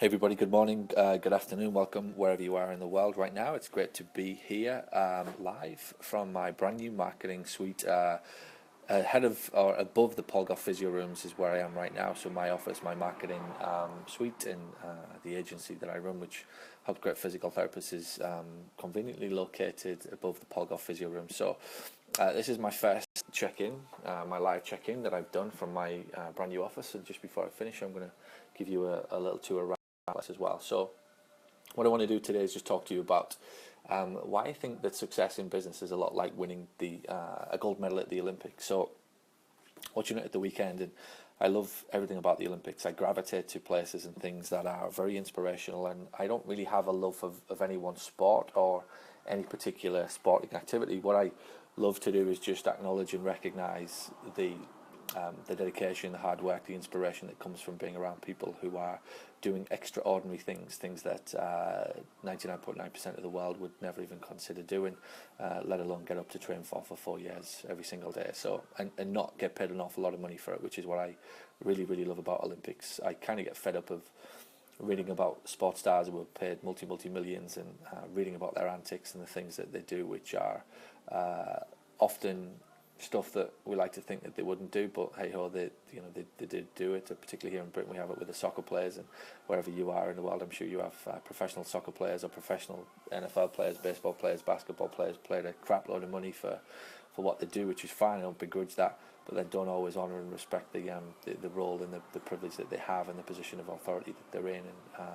Hey everybody, good morning, good afternoon, welcome wherever you are in the world right now. It's great to be here live from my brand new marketing suite. Ahead of or above the Paul Gough Physio Rooms is where I am right now. So my office, my marketing suite in the agency that I run, which helps great physical therapists, is conveniently located above the Paul Gough Physio Rooms. So this is my first check-in, my live check-in that I've done from my brand new office. And just before I finish, I'm going to give you a little tour around as well. So what I want to do today is just talk to you about why I think that success in business is a lot like winning a gold medal at the Olympics. So watching it at the weekend, and I love everything about the Olympics. I gravitate to places and things that are very inspirational, and I don't really have a love of any one sport or any particular sporting activity. What I love to do is just acknowledge and recognize the dedication, the hard work, the inspiration that comes from being around people who are doing extraordinary things that 99.9% of the world would never even consider doing, let alone get up to train for 4 years every single day. So and not get paid an awful lot of money for it, which is what I really love about Olympics. I kind of get fed up of reading about sports stars who are paid multi millions and reading about their antics and the things that they do, which are often stuff that we like to think that they wouldn't do, but hey ho, they did do it. Particularly here in Britain, we have it with the soccer players, and wherever you are in the world, I'm sure you have professional soccer players or professional NFL players, baseball players, basketball players paid a crap load of money for what they do, which is fine. I don't begrudge that, but then don't always honour and respect the role and the privilege that they have and the position of authority that they're in, and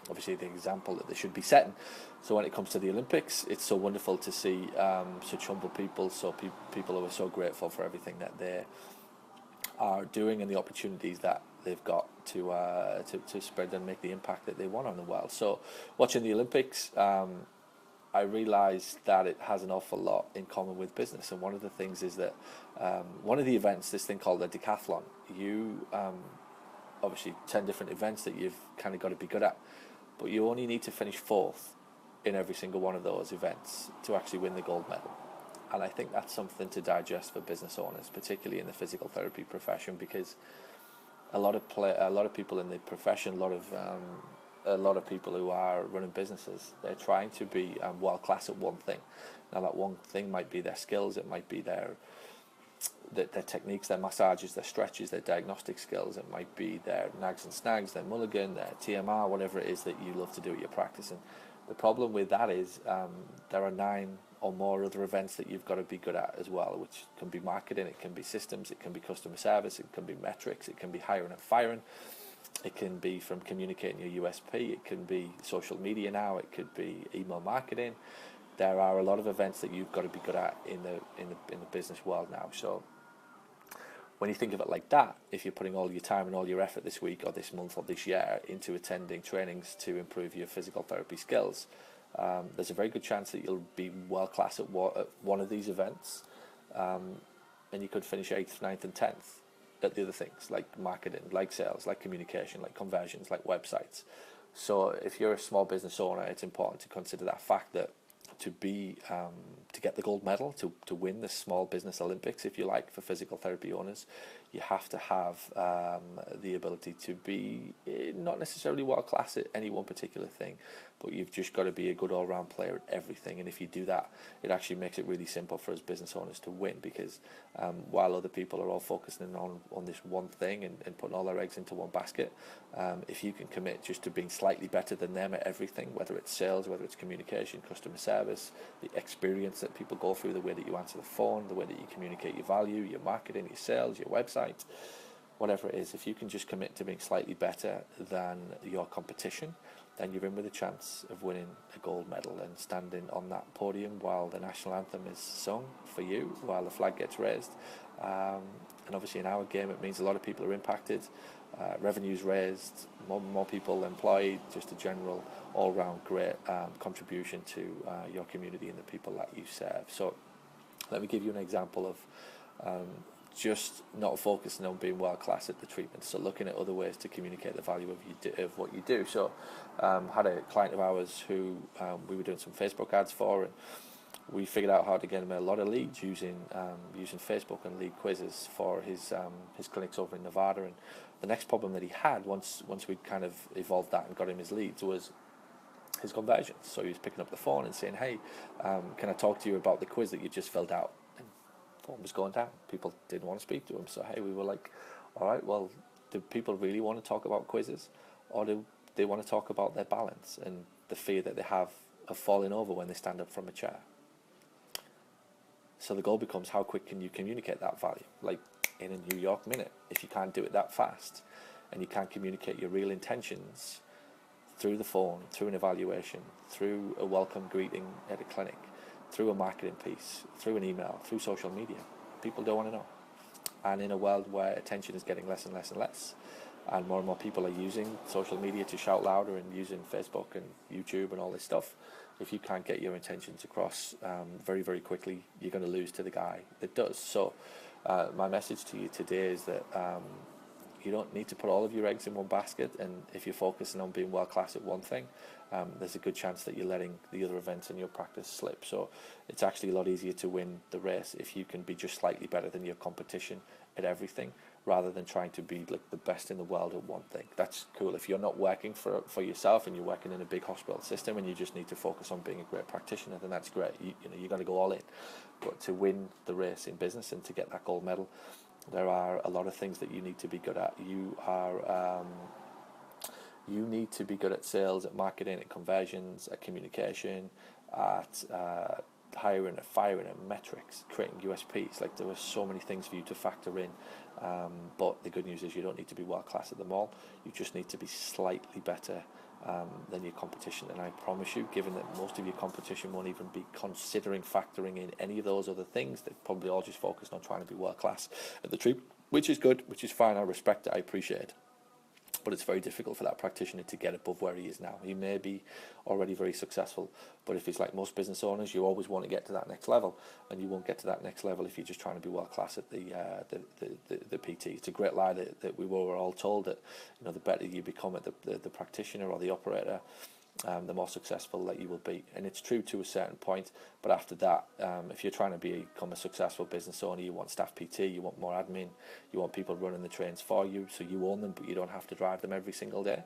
obviously the example that they should be setting. So when it comes to the Olympics, it's so wonderful to see such humble people, people who are so grateful for everything that they are doing and the opportunities that they've got to spread and make the impact that they want on the world. So watching the Olympics, I realised that it has an awful lot in common with business. And one of the things is that one of the events, this thing called the decathlon, you obviously 10 different events that you've kind of got to be good at, but you only need to finish fourth in every single one of those events to actually win the gold medal. And I think that's something to digest for business owners, particularly in the physical therapy profession, because a lot of people in the profession, a lot of people who are running businesses, they're trying to be world class at one thing. Now that one thing might be their skills, it might be their techniques, their massages, their stretches, their diagnostic skills. It might be their nags and snags, their mulligan, their TMR, whatever it is that you love to do at your practice. And the problem with that is there are 9 or more other events that you've got to be good at as well, which can be marketing, it can be systems, it can be customer service, it can be metrics, it can be hiring and firing, it can be from communicating your USP, it can be social media now, it could be email marketing. There are a lot of events that you've got to be good at in the business world now. So when you think of it like that, if you're putting all your time and all your effort this week or this month or this year into attending trainings to improve your physical therapy skills, there's a very good chance that you'll be world class at one of these events, and you could finish 8th, 9th and 10th at the other things like marketing, like sales, like communication, like conversions, like websites. So if you're a small business owner, it's important to consider that fact that to get the gold medal, to win the small business Olympics, if you like, for physical therapy owners, you have to have the ability to be not necessarily world class at any one particular thing, but you've just got to be a good all-round player at everything. And if you do that, it actually makes it really simple for us business owners to win, because while other people are all focusing on this one thing and putting all their eggs into one basket, if you can commit just to being slightly better than them at everything, whether it's sales, whether it's communication, customer service, the experience that people go through, the way that you answer the phone, the way that you communicate your value, your marketing, your sales, your website, whatever it is, if you can just commit to being slightly better than your competition, then you're in with a chance of winning a gold medal and standing on that podium while the national anthem is sung for you, while the flag gets raised. And obviously in our game it means a lot of people are impacted, revenues raised, more people employed, just a general all-round great contribution to your community and the people that you serve. So let me give you an example of just not focusing on being world class at the treatment, so looking at other ways to communicate the value of what you do. So had a client of ours who we were doing some Facebook ads for, and we figured out how to get him a lot of leads using Facebook and lead quizzes for his clinics over in Nevada. And the next problem that he had once we'd kind of evolved that and got him his leads was his conversions. So he was picking up the phone and saying, "Hey, can I talk to you about the quiz that you just filled out?" And the phone was going down. People didn't want to speak to him. So hey, we were like, all right, well, do people really want to talk about quizzes, or do they want to talk about their balance and the fear that they have of falling over when they stand up from a chair? So the goal becomes, how quick can you communicate that value? Like in a New York minute. If you can't do it that fast, and you can't communicate your real intentions through the phone, through an evaluation, through a welcome greeting at a clinic, through a marketing piece, through an email, through social media, people don't want to know. And in a world where attention is getting less and less and less, and more people are using social media to shout louder and using Facebook and YouTube and all this stuff, if you can't get your intentions across very, very quickly, you're going to lose to the guy that does. So my message to you today is that you don't need to put all of your eggs in one basket, and if you're focusing on being world class at one thing, there's a good chance that you're letting the other events in your practice slip. So it's actually a lot easier to win the race if you can be just slightly better than your competition at everything, rather than trying to be like the best in the world at one thing. That's cool. If you're not working for yourself and you're working in a big hospital system and you just need to focus on being a great practitioner, then that's great. You know, you got to go all in. But to win the race in business and to get that gold medal, there are a lot of things that you need to be good at. You need to be good at sales, at marketing, at conversions, at communication, at hiring, at firing, at metrics, creating USPs. Like, there are so many things for you to factor in. But the good news is you don't need to be world class at them all. You just need to be slightly better than your competition. And I promise you, given that most of your competition won't even be considering factoring in any of those other things, they're probably all just focused on trying to be world class at the tree, which is good, which is fine. I respect it, I appreciate it. But it's very difficult for that practitioner to get above where he is now. He may be already very successful, but if he's like most business owners, you always want to get to that next level, and you won't get to that next level if you're just trying to be world class at the PT. It's a great lie that we were all told that, you know, the better you become at the practitioner or the operator, the more successful that you will be. And it's true to a certain point, but after that, if you're trying to become a successful business owner, you want staff PT, you want more admin, you want people running the trains for you, so you own them but you don't have to drive them every single day,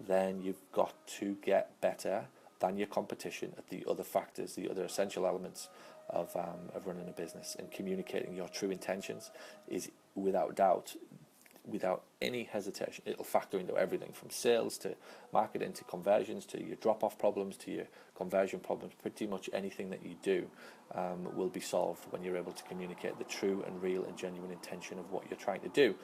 then you've got to get better than your competition at the other factors, the other essential elements of running a business. And communicating your true intentions is, without doubt, without any hesitation, it'll factor into everything from sales to marketing to conversions to your drop-off problems to your conversion problems. Pretty much anything that you do will be solved when you're able to communicate the true and real and genuine intention of what you're trying to do,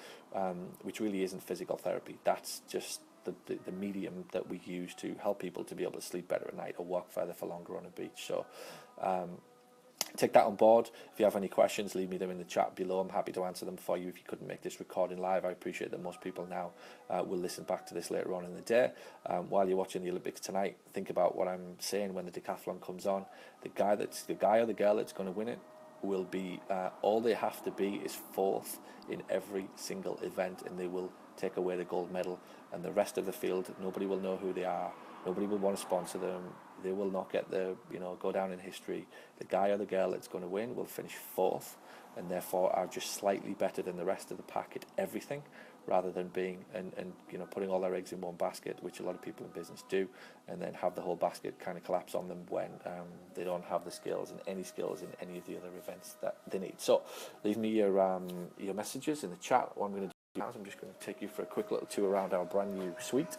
which really isn't physical therapy. That's just the medium that we use to help people to be able to sleep better at night or work further for longer on a beach. So take that on board. If you have any questions, leave me them in the chat below. I'm happy to answer them for you. If you couldn't make this recording live, I appreciate that most people now will listen back to this later on in the day. While you're watching the Olympics tonight, think about what I'm saying when the decathlon comes on. The guy or the girl that's going to win it will be, all they have to be is fourth in every single event, and they will take away the gold medal. And the rest of the field, nobody will know who they are. Nobody will want to sponsor them. They will not get go down in history. The guy or the girl that's going to win will finish fourth, and therefore are just slightly better than the rest of the pack at everything, rather than being and putting all their eggs in one basket, which a lot of people in business do, and then have the whole basket kind of collapse on them when they don't have the skills and any skills in any of the other events that they need. So leave me your messages in the chat. What I'm going to do now is I'm just going to take you for a quick little tour around our brand new suite.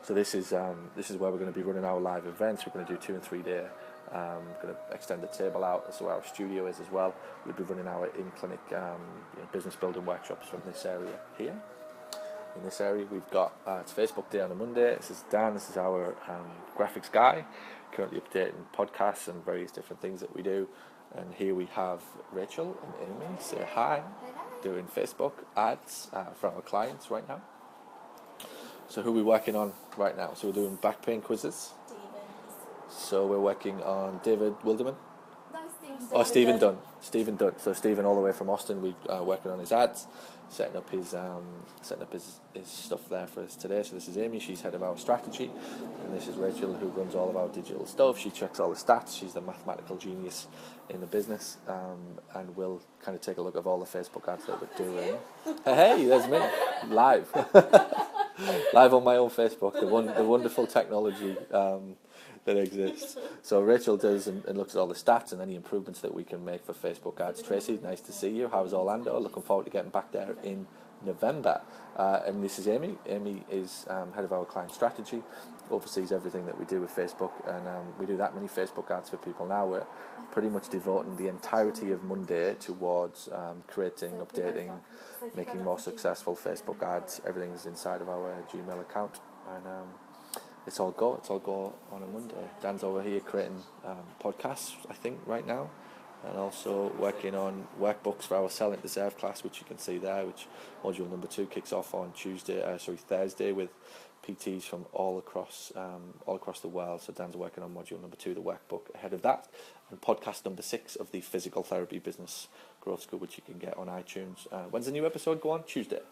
So this is where we're going to be running our live events. We're going to do 2 and 3 day. Going to extend the table out, so our studio is as well. We'll be running our in-clinic business building workshops from this area here. In this area, we've got it's Facebook Day on a Monday. This is Dan. This is our graphics guy, currently updating podcasts and various different things that we do. And here we have Rachel and Amy. Say hi. Doing Facebook ads for our clients right now. So who are we working on right now? So we're doing back pain quizzes. So we're working on David Wilderman. Nice, thank Oh, Stephen Dunn. Stephen Dunn. So Stephen, all the way from Austin, we working on his ads, setting up his stuff there for us today. So this is Amy. She's head of our strategy, and this is Rachel, who runs all of our digital stuff. She checks all the stats. She's the mathematical genius in the business, and we'll kind of take a look at all the Facebook ads that we're doing. Hey, there's me live, live on my own Facebook. The wonderful technology. That exists. So Rachel does and looks at all the stats and any improvements that we can make for Facebook ads. Tracy, nice to see you. How's Orlando? Looking forward to getting back there in November. And this is Amy. Amy is head of our client strategy, oversees everything that we do with Facebook, and we do that many Facebook ads for people now. We're pretty much devoting the entirety of Monday towards creating, updating, making more successful Facebook ads. Everything's inside of our Gmail account, and it's all go on a Monday. Dan's over here creating podcasts, I think, right now, and also working on workbooks for our Sell It Deserve class, which you can see there, which module number 2 kicks off on Thursday, with PTs from all across the world. So Dan's working on module number 2, the workbook, ahead of that, and podcast number 6 of the Physical Therapy Business Growth School, which you can get on iTunes. When's the new episode go on? Tuesday.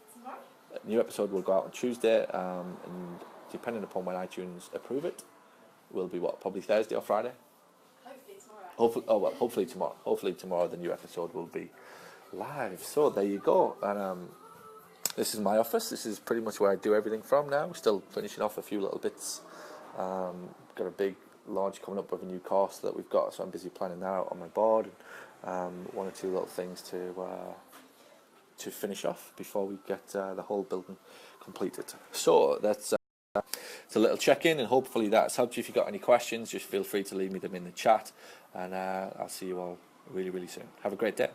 New episode will go out on Tuesday, and depending upon when iTunes approve it, will be probably Thursday or Friday. Hopefully tomorrow. Hopefully tomorrow the new episode will be live. So there you go. And this is my office. This is pretty much where I do everything from now. Still finishing off a few little bits. Got a big launch coming up with a new course that we've got, so I'm busy planning that out on my board. One or two little things to finish off before we get the whole building completed. So that's it's a little check-in, and hopefully that's helped you. If you've got any questions, just feel free to leave me them in the chat, and I'll see you all really, really soon. Have a great day.